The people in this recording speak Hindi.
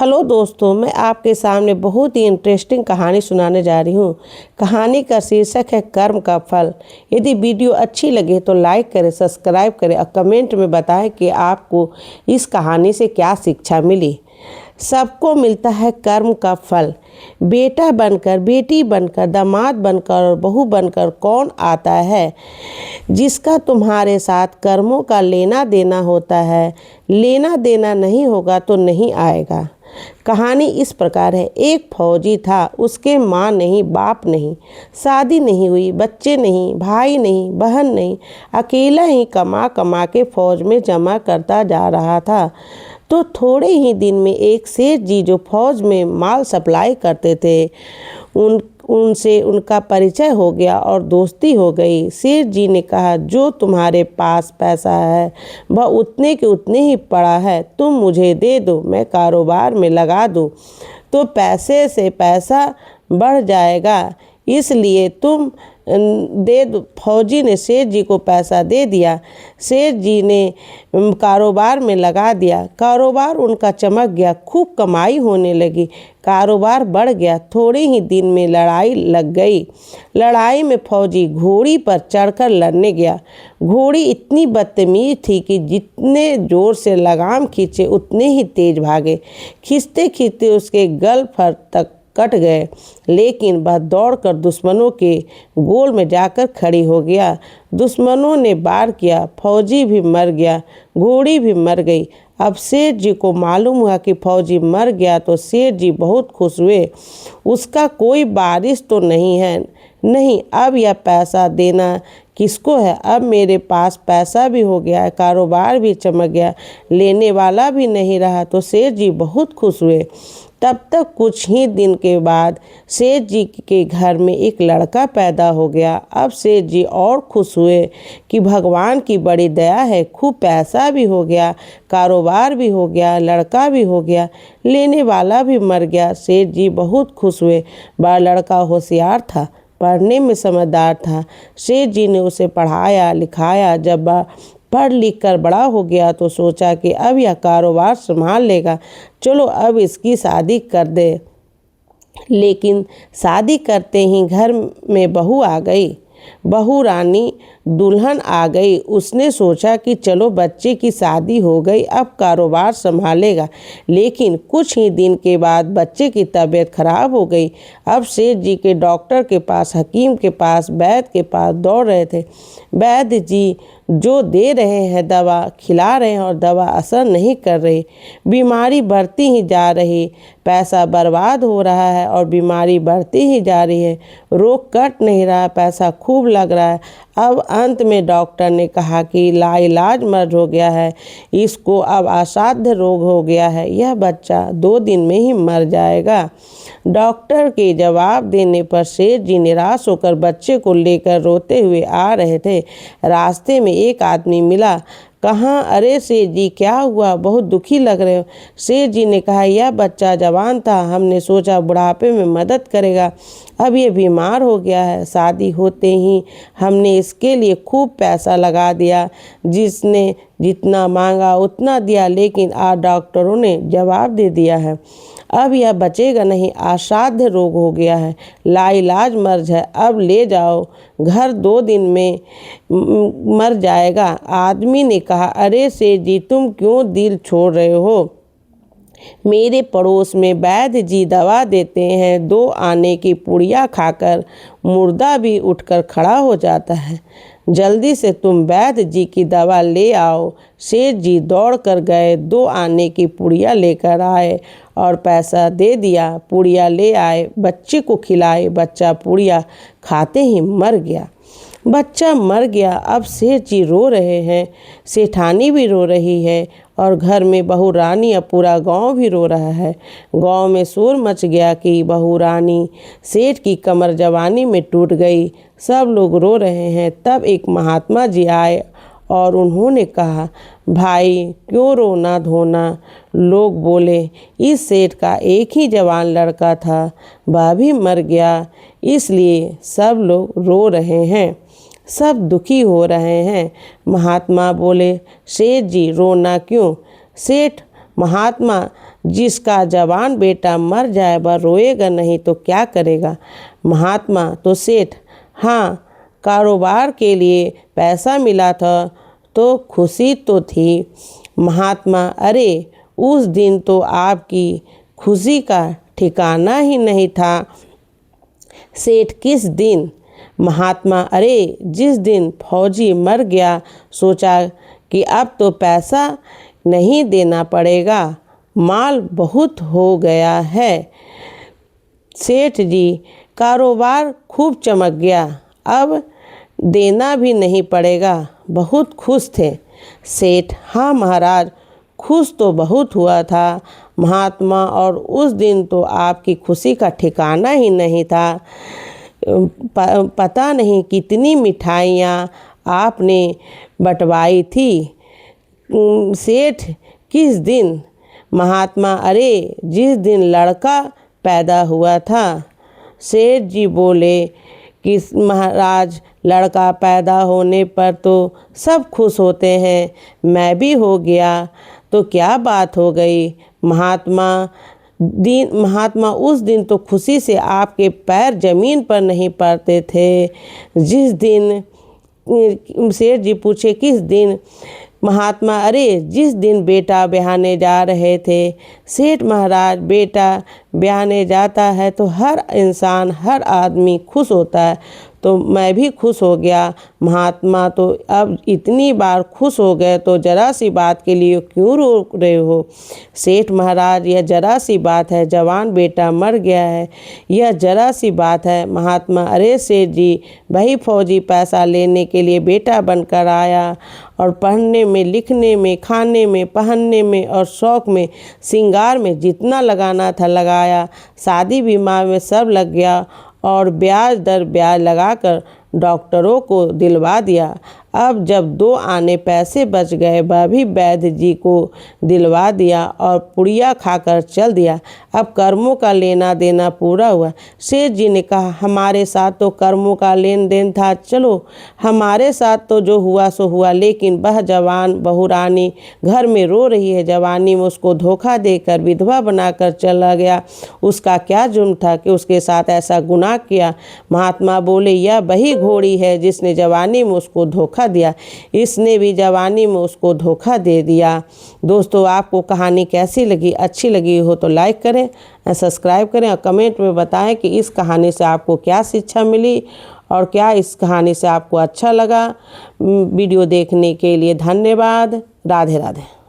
हेलो दोस्तों, मैं आपके सामने बहुत ही इंटरेस्टिंग कहानी सुनाने जा रही हूँ। कहानी का शीर्षक है कर्म का फल। यदि वीडियो अच्छी लगे तो लाइक करें, सब्सक्राइब करें और कमेंट में बताएं कि आपको इस कहानी से क्या शिक्षा मिली। सबको मिलता है कर्म का फल। बेटा बनकर, बेटी बनकर, दामाद बनकर और बहू बनकर कौन आता है जिसका तुम्हारे साथ कर्मों का लेना देना होता है। लेना देना नहीं होगा तो नहीं आएगा। कहानी इस प्रकार है। एक फौजी था, उसके माँ नहीं, बाप नहीं, शादी नहीं हुई, बच्चे नहीं, भाई नहीं, बहन नहीं, अकेला ही कमा कमा के फौज में जमा करता जा रहा था। तो थोड़े ही दिन में एक सेठ जी जो फौज में माल सप्लाई करते थे उनसे उनका परिचय हो गया और दोस्ती हो गई। सेठ जी ने कहा, जो तुम्हारे पास पैसा है वह उतने के उतने ही पड़ा है, तुम मुझे दे दो, मैं कारोबार में लगा दूँ तो पैसे से पैसा बढ़ जाएगा, इसलिए तुम दे दो। फौजी ने सेठ जी को पैसा दे दिया। सेठ जी ने कारोबार में लगा दिया। कारोबार उनका चमक गया, खूब कमाई होने लगी, कारोबार बढ़ गया। थोड़े ही दिन में लड़ाई लग गई। लड़ाई में फौजी घोड़ी पर चढ़कर लड़ने गया। घोड़ी इतनी बदतमीज थी कि जितने जोर से लगाम खींचे उतने ही तेज भागे। खींचते खींचते उसके गल फर तक कट गए, लेकिन वह दौड़कर दुश्मनों के गोल में जाकर खड़ी हो गया। दुश्मनों ने वार किया, फौजी भी मर गया, घोड़ी भी मर गई। अब सेठ जी को मालूम हुआ कि फौजी मर गया तो सेठ जी बहुत खुश हुए। उसका कोई वारिस तो नहीं है। नहीं, अब यह पैसा देना किसको है? अब मेरे पास पैसा भी हो गया है, कारोबार भी चमक गया, लेने वाला भी नहीं रहा। तो सेठ जी बहुत खुश हुए। तब तक कुछ ही दिन के बाद सेठ जी के घर में एक लड़का पैदा हो गया। अब सेठ जी और खुश हुए कि भगवान की बड़ी दया है, खूब पैसा भी हो गया, कारोबार भी हो गया, लड़का भी हो गया, लेने वाला भी मर गया। सेठ जी बहुत खुश हुए। वह लड़का होशियार था, पढ़ने में समझदार था। सेठ जी ने उसे पढ़ाया लिखाया। जब वह पढ़ लिख कर बड़ा हो गया तो सोचा कि अब यह कारोबार संभाल लेगा, चलो अब इसकी शादी कर दे। लेकिन शादी करते ही घर में बहू आ गई। बहू रानी दुल्हन आ गई। उसने सोचा कि चलो बच्चे की शादी हो गई, अब कारोबार संभालेगा। लेकिन कुछ ही दिन के बाद बच्चे की तबीयत खराब हो गई। अब सेठ जी के डॉक्टर के पास, हकीम के पास, वैद्य के पास दौड़ रहे थे। वैद्य जी जो दे रहे हैं दवा, खिला रहे हैं और दवा असर नहीं कर रही। बीमारी बढ़ती ही जा रही, पैसा बर्बाद हो रहा है और बीमारी बढ़ती ही जा रही है। रोग कट नहीं रहा, पैसा खूब लग रहा है। अब अंत में डॉक्टर ने कहा कि लाइलाज मर्ज हो गया है, इसको अब असाध्य रोग हो गया है, यह बच्चा 2 दिन में ही मर जाएगा। डॉक्टर के जवाब देने पर सेठ जी निराश होकर बच्चे को लेकर रोते हुए आ रहे थे। रास्ते में एक आदमी मिला। कहाँ? अरे सेठ जी, क्या हुआ? बहुत दुखी लग रहे हो। सेठ जी ने कहा, यह बच्चा जवान था, हमने सोचा बुढ़ापे में मदद करेगा, अब ये बीमार हो गया है। शादी होते ही हमने इसके लिए खूब पैसा लगा दिया, जिसने जितना मांगा उतना दिया, लेकिन आज डॉक्टरों ने जवाब दे दिया है, अब यह बचेगा नहीं, असाध्य रोग हो गया है, लाइलाज मर्ज है, अब ले जाओ घर, 2 दिन में मर जाएगा। आदमी ने कहा, अरे सेठ जी, तुम क्यों दिल छोड़ रहे हो? मेरे पड़ोस में वैद्य जी दवा देते हैं, 2 आने की पुड़िया खाकर मुर्दा भी उठकर खड़ा हो जाता है। जल्दी से तुम वैद्य जी की दवा ले आओ। सेठ जी दौड़ कर गए, 2 आने की पुड़िया लेकर आए और पैसा दे दिया। पुड़िया ले आए, बच्चे को खिलाए। बच्चा पुड़िया खाते ही मर गया। बच्चा मर गया। अब सेठ जी रो रहे हैं, सेठानी भी रो रही है और घर में बहू रानी, अब पूरा गांव भी रो रहा है। गांव में शोर मच गया कि बहू रानी सेठ की कमर जवानी में टूट गई। सब लोग रो रहे हैं। तब एक महात्मा जी आए और उन्होंने कहा, भाई क्यों रोना धोना? लोग बोले, इस सेठ का एक ही जवान लड़का था, वह भी मर गया, इसलिए सब लोग रो रहे हैं, सब दुखी हो रहे हैं। महात्मा बोले, सेठ जी रोना क्यों? सेठ महात्मा जिसका जवान बेटा मर जाए वह रोएगा नहीं तो क्या करेगा। महात्मा तो सेठ, हाँ, कारोबार के लिए पैसा मिला था तो खुशी तो थी। महात्मा, अरे उस दिन तो आपकी खुशी का ठिकाना ही नहीं था। सेठ, किस दिन। महात्मा, अरे जिस दिन फौजी मर गया, सोचा कि अब तो पैसा नहीं देना पड़ेगा, माल बहुत हो गया है। सेठ जी, कारोबार खूब चमक गया, अब देना भी नहीं पड़ेगा, बहुत खुश थे। सेठ, हाँ महाराज, खुश तो बहुत हुआ था महात्मा, और उस दिन तो आपकी खुशी का ठिकाना ही नहीं था। पता नहीं कितनी मिठाइयाँ आपने बंटवाई थी। सेठ, किस दिन। महात्मा, अरे जिस दिन लड़का पैदा हुआ था। सेठ जी बोले कि महाराज, लड़का पैदा होने पर तो सब खुश होते हैं, मैं भी हो गया तो क्या बात हो गई। महात्मा, उस दिन तो खुशी से आपके पैर जमीन पर नहीं पड़ते थे। जिस दिन। सेठ जी पूछे, किस दिन। महात्मा, अरे जिस दिन बेटा ब्याहने जा रहे थे। सेठ, महाराज, बेटा ब्याहने जाता है तो हर इंसान, हर आदमी खुश होता है, तो मैं भी खुश हो गया। महात्मा, तो अब इतनी बार खुश हो गए तो जरा सी बात के लिए क्यों रो रहे हो। सेठ, महाराज, यह जरा सी बात है, जवान बेटा मर गया है, यह जरा सी बात है। महात्मा, अरे सेठ जी, वही फौजी पैसा लेने के लिए बेटा बनकर आया और पढ़ने में, लिखने में, खाने में, पहनने में और शौक में, श्रृंगार में जितना लगाना था लगाया, शादी बीमा में सब लग गया और ब्याज दर ब्याज लगाकर डॉक्टरों को दिलवा दिया। अब जब 2 आने पैसे बच गए, वह भी वैद्य जी को दिलवा दिया और पुड़िया खाकर चल दिया। अब कर्मों का लेना देना पूरा हुआ। सेठ जी ने कहा, हमारे साथ तो कर्मों का लेन देन था, चलो हमारे साथ तो जो हुआ सो हुआ, लेकिन वह जवान बहुरानी घर में रो रही है, जवानी में उसको धोखा देकर विधवा बनाकर चला गया, उसका क्या जुर्म था कि उसके साथ ऐसा गुनाह किया। महात्मा बोले, यह वही घोड़ी है जिसने जवानी में उसको धोखा दिया, इसने भी जवानी में उसको धोखा दे दिया। दोस्तों, आपको कहानी कैसी लगी, अच्छी लगी हो तो लाइक करें, सब्सक्राइब करें और कमेंट में बताएं कि इस कहानी से आपको क्या शिक्षा मिली और क्या इस कहानी से आपको अच्छा लगा। वीडियो देखने के लिए धन्यवाद। राधे राधे।